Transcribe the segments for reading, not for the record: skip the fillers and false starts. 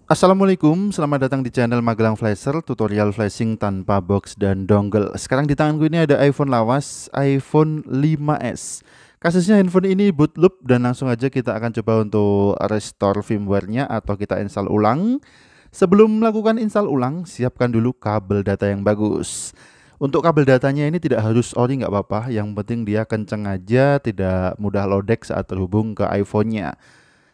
Assalamualaikum, selamat datang di channel Magelang Flasher, tutorial flashing tanpa box dan dongle. Sekarang di tanganku ini ada iPhone lawas, iPhone 5s. Kasusnya handphone ini boot loop dan langsung aja kita akan coba untuk restore firmware-nya atau kita install ulang. Sebelum melakukan install ulang, siapkan dulu kabel data yang bagus. Untuk kabel datanya ini tidak harus ori, nggak apa-apa, yang penting dia kenceng aja, tidak mudah lodek saat terhubung ke iPhone-nya.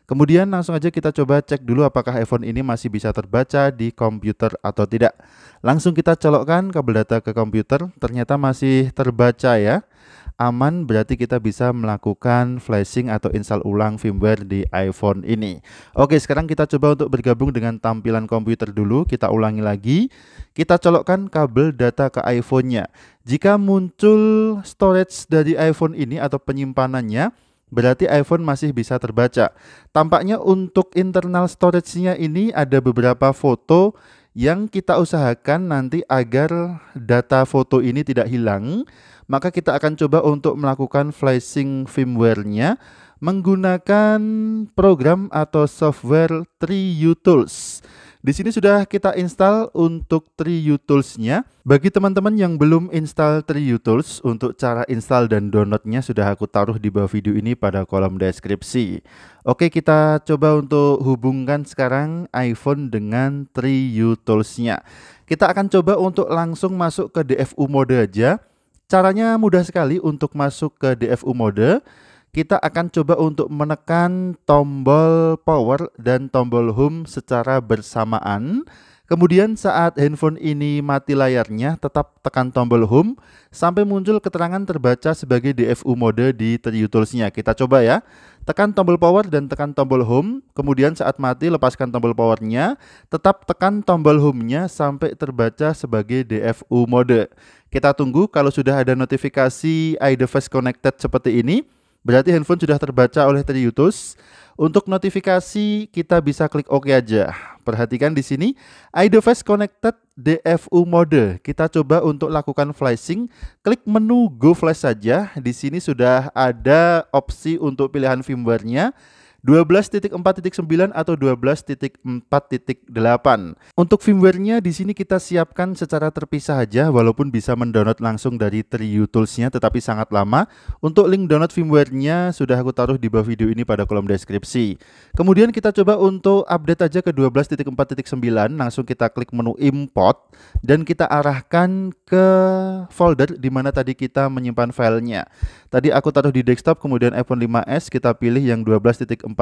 Kemudian langsung aja kita coba cek dulu apakah iPhone ini masih bisa terbaca di komputer atau tidak. Langsung kita colokkan kabel data ke komputer, ternyata masih terbaca ya. Aman, berarti kita bisa melakukan flashing atau install ulang firmware di iPhone ini. Oke, sekarang kita coba untuk bergabung dengan tampilan komputer dulu. Kita ulangi lagi. Kita colokkan kabel data ke iPhone-nya. Jika muncul storage dari iPhone ini atau penyimpanannya, berarti iPhone masih bisa terbaca. Tampaknya untuk internal storage-nya ini ada beberapa foto yang kita usahakan nanti agar data foto ini tidak hilang. Maka kita akan coba untuk melakukan flashing firmware-nya menggunakan program atau software TreeUtools. Di sini sudah kita install untuk TreeUtools-nya. Bagi teman-teman yang belum install TreeUtools, untuk cara install dan downloadnya sudah aku taruh di bawah video ini pada kolom deskripsi. Oke, kita coba untuk hubungkan sekarang iPhone dengan TreeUtools-nya. Kita akan coba untuk langsung masuk ke DFU mode aja. Caranya mudah sekali untuk masuk ke DFU mode. Kita akan coba untuk menekan tombol power dan tombol home secara bersamaan. Kemudian saat handphone ini mati layarnya, tetap tekan tombol home sampai muncul keterangan terbaca sebagai DFU mode di TreeUtools-nya. Kita coba ya. Tekan tombol power dan tekan tombol home. Kemudian saat mati lepaskan tombol powernya, tetap tekan tombol home-nya sampai terbaca sebagai DFU mode. Kita tunggu kalau sudah ada notifikasi iDevice connected seperti ini. Berarti handphone sudah terbaca oleh TreeUtools. Untuk notifikasi kita bisa klik OK aja. Perhatikan di sini iDevice connected DFU mode. Kita coba untuk lakukan flashing. Klik menu Go Flash saja. Di sini sudah ada opsi untuk pilihan firmware-nya 12.4.9 atau 12.4.8. Untuk firmware-nya di sini kita siapkan secara terpisah aja, walaupun bisa mendownload langsung dari TreeUtools-nya, tetapi sangat lama. Untuk link download firmware-nya sudah aku taruh di bawah video ini pada kolom deskripsi. Kemudian kita coba untuk update aja ke 12.4.9. Langsung kita klik menu import dan kita arahkan ke folder di mana tadi kita menyimpan filenya. Tadi aku taruh di desktop, kemudian iPhone 5s kita pilih yang 12.4.9.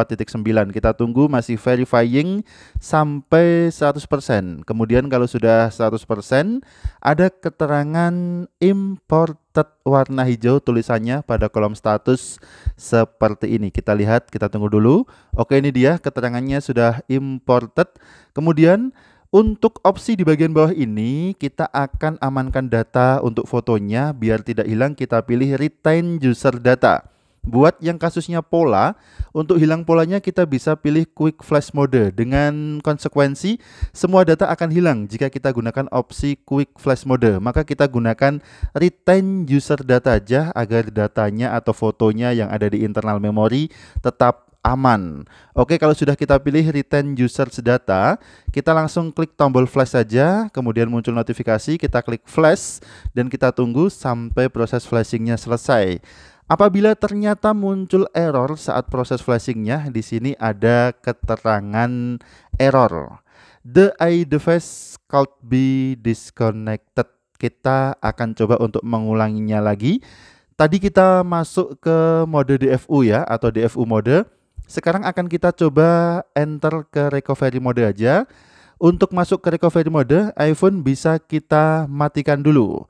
Kita tunggu masih verifying sampai 100%. Kemudian kalau sudah 100%, ada keterangan imported warna hijau tulisannya pada kolom status seperti ini. Kita lihat, kita tunggu dulu. Oke, ini dia keterangannya sudah imported. Kemudian untuk opsi di bagian bawah ini, kita akan amankan data untuk fotonya biar tidak hilang. Kita pilih retain user data. Buat yang kasusnya pola, untuk hilang polanya kita bisa pilih quick flash mode. Dengan konsekuensi, semua data akan hilang jika kita gunakan opsi quick flash mode. Maka kita gunakan retain user data aja agar datanya atau fotonya yang ada di internal memori tetap aman. Oke, kalau sudah kita pilih retain user data, kita langsung klik tombol flash saja, kemudian muncul notifikasi, kita klik flash dan kita tunggu sampai proses flashingnya selesai. Apabila ternyata muncul error saat proses flashingnya, di sini ada keterangan error. The iDevice could be disconnected. Kita akan coba untuk mengulanginya lagi. Tadi kita masuk ke mode DFU ya, atau DFU mode. Sekarang akan kita coba enter ke recovery mode aja. Untuk masuk ke recovery mode, iPhone bisa kita matikan dulu.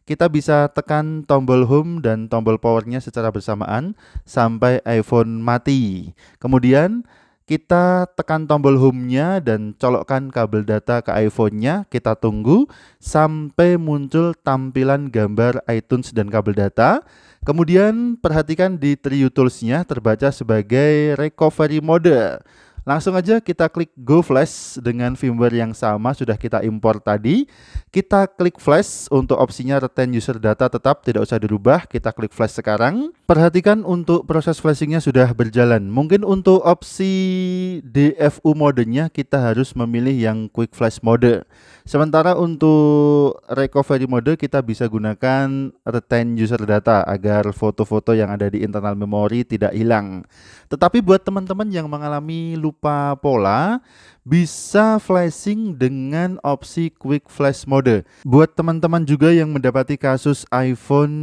Kita bisa tekan tombol home dan tombol powernya secara bersamaan sampai iPhone mati. Kemudian kita tekan tombol home-nya dan colokkan kabel data ke iPhone-nya. Kita tunggu sampai muncul tampilan gambar iTunes dan kabel data. Kemudian perhatikan di TreeUtools-nya terbaca sebagai recovery mode. Langsung aja kita klik Go Flash dengan firmware yang sama sudah kita impor tadi. Kita klik Flash untuk opsinya retain user data tetap tidak usah dirubah. Kita klik Flash sekarang. Perhatikan untuk proses flashingnya sudah berjalan. Mungkin untuk opsi DFU modenya kita harus memilih yang Quick Flash mode. Sementara untuk recovery mode kita bisa gunakan retain user data agar foto-foto yang ada di internal memori tidak hilang. Tetapi buat teman-teman yang mengalami lupa pola, bisa flashing dengan opsi Quick Flash mode. Buat teman-teman juga yang mendapati kasus iPhone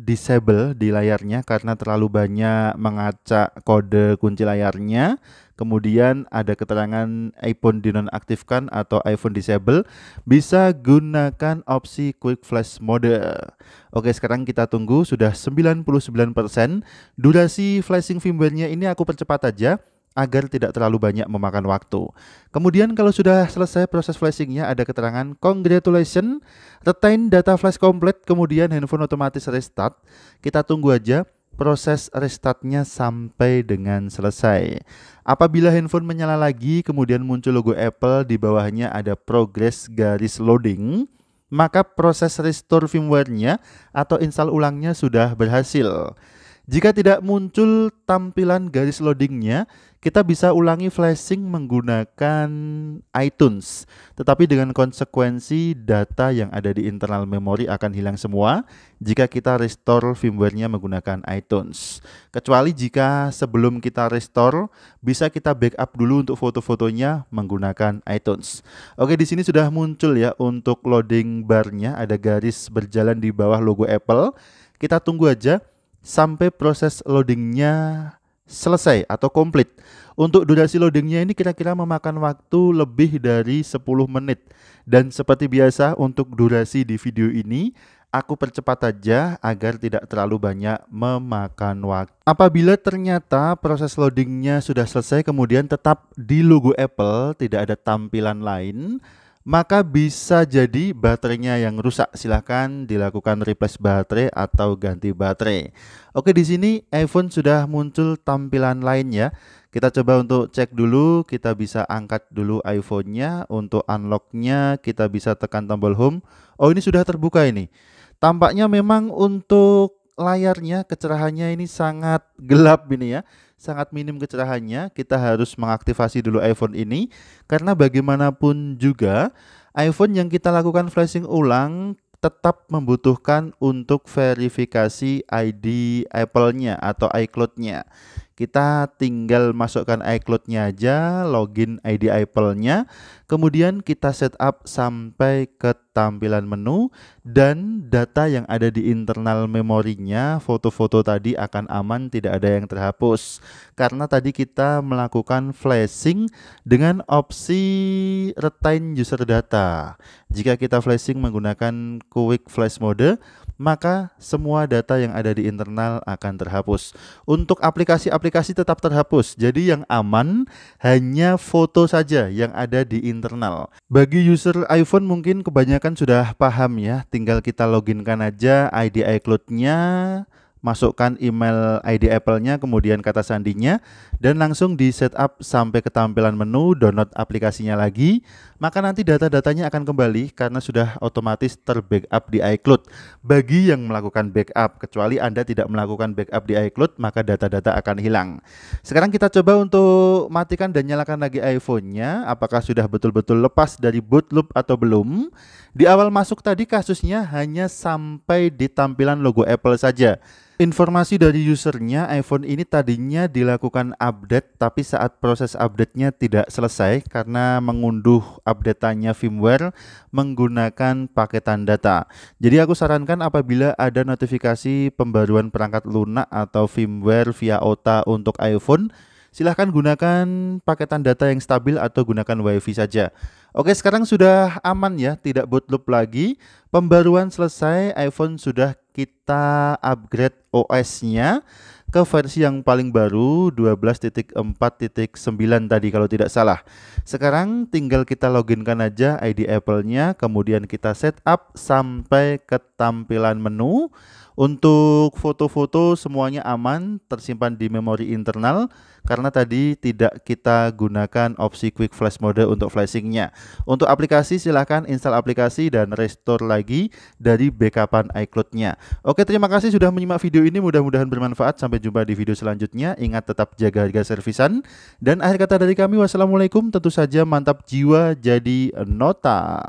disable di layarnya karena terlalu banyak mengacak kode kunci layarnya, kemudian ada keterangan iPhone dinonaktifkan atau iPhone disable, bisa gunakan opsi Quick Flash mode. Oke, sekarang kita tunggu sudah 99%. Durasi flashing firmware-nya ini aku percepat aja agar tidak terlalu banyak memakan waktu. Kemudian kalau sudah selesai proses flashingnya ada keterangan congratulations, retain data flash complete, kemudian handphone otomatis restart. Kita tunggu aja proses restartnya sampai dengan selesai. Apabila handphone menyala lagi kemudian muncul logo Apple, di bawahnya ada progress garis loading, maka proses restore firmware-nya atau install ulangnya sudah berhasil. Jika tidak muncul tampilan garis loadingnya, kita bisa ulangi flashing menggunakan iTunes. Tetapi dengan konsekuensi data yang ada di internal memori akan hilang semua jika kita restore firmware-nya menggunakan iTunes. Kecuali jika sebelum kita restore, bisa kita backup dulu untuk foto-fotonya menggunakan iTunes. Oke, di sini sudah muncul ya untuk loading bar-nya, ada garis berjalan di bawah logo Apple. Kita tunggu aja sampai proses loadingnya selesai atau komplit. Untuk durasi loadingnya ini kira-kira memakan waktu lebih dari 10 menit. Dan seperti biasa untuk durasi di video ini, aku percepat aja agar tidak terlalu banyak memakan waktu. Apabila ternyata proses loadingnya sudah selesai kemudian tetap di logo Apple, tidak ada tampilan lain, maka bisa jadi baterainya yang rusak. Silahkan dilakukan replace baterai atau ganti baterai. Oke, di sini iPhone sudah muncul tampilan lain ya. Kita coba untuk cek dulu. Kita bisa angkat dulu iPhone-nya. Untuk unlock-nya kita bisa tekan tombol home. Oh, ini sudah terbuka ini. Tampaknya memang untuk layarnya kecerahannya ini sangat gelap ini ya. Sangat minim kecerahannya. Kita harus mengaktifasi dulu iPhone ini karena bagaimanapun juga iPhone yang kita lakukan flashing ulang tetap membutuhkan untuk verifikasi ID Apple-nya atau iCloud-nya. Kita tinggal masukkan iCloud-nya aja, login ID Apple-nya, kemudian kita setup sampai ke tampilan menu dan data yang ada di internal memorinya, foto-foto tadi akan aman, tidak ada yang terhapus. Karena tadi kita melakukan flashing dengan opsi retain user data. Jika kita flashing menggunakan Quick Flash mode, maka semua data yang ada di internal akan terhapus. Untuk aplikasi-aplikasi tetap terhapus. Jadi yang aman hanya foto saja yang ada di internal. Bagi user iPhone mungkin kebanyakan sudah paham ya. Tinggal kita loginkan aja ID iCloud-nya, masukkan email ID Apple-nya, kemudian kata sandinya, dan langsung di setup sampai ke tampilan menu, download aplikasinya lagi, maka nanti data-datanya akan kembali karena sudah otomatis terbackup di iCloud. Bagi yang melakukan backup, kecuali Anda tidak melakukan backup di iCloud, maka data-data akan hilang. Sekarang kita coba untuk matikan dan nyalakan lagi iPhone-nya, apakah sudah betul-betul lepas dari boot loop atau belum. Di awal masuk tadi kasusnya hanya sampai di tampilan logo Apple saja. Informasi dari usernya, iPhone ini tadinya dilakukan update, tapi saat proses update-nya tidak selesai karena mengunduh update-nya firmware menggunakan paketan data. Jadi aku sarankan apabila ada notifikasi pembaruan perangkat lunak atau firmware via OTA untuk iPhone, silahkan gunakan paketan data yang stabil atau gunakan WiFi saja. Oke, sekarang sudah aman ya, tidak boot loop lagi. Pembaruan selesai, iPhone sudah kita upgrade OS-nya ke versi yang paling baru 12.4.9 tadi kalau tidak salah. Sekarang tinggal kita loginkan aja ID Apple-nya, kemudian kita setup sampai ke tampilan menu. Untuk foto-foto semuanya aman, tersimpan di memori internal karena tadi tidak kita gunakan opsi Quick Flash Mode untuk flashingnya. Untuk aplikasi silahkan install aplikasi dan restore lagi dari backupan iCloud-nya. Oke, terima kasih sudah menyimak video ini, mudah-mudahan bermanfaat. Sampai jumpa di video selanjutnya. Ingat tetap jaga harga servisan. Dan akhir kata dari kami, wassalamualaikum. Tentu saja mantap jiwa jadi nota.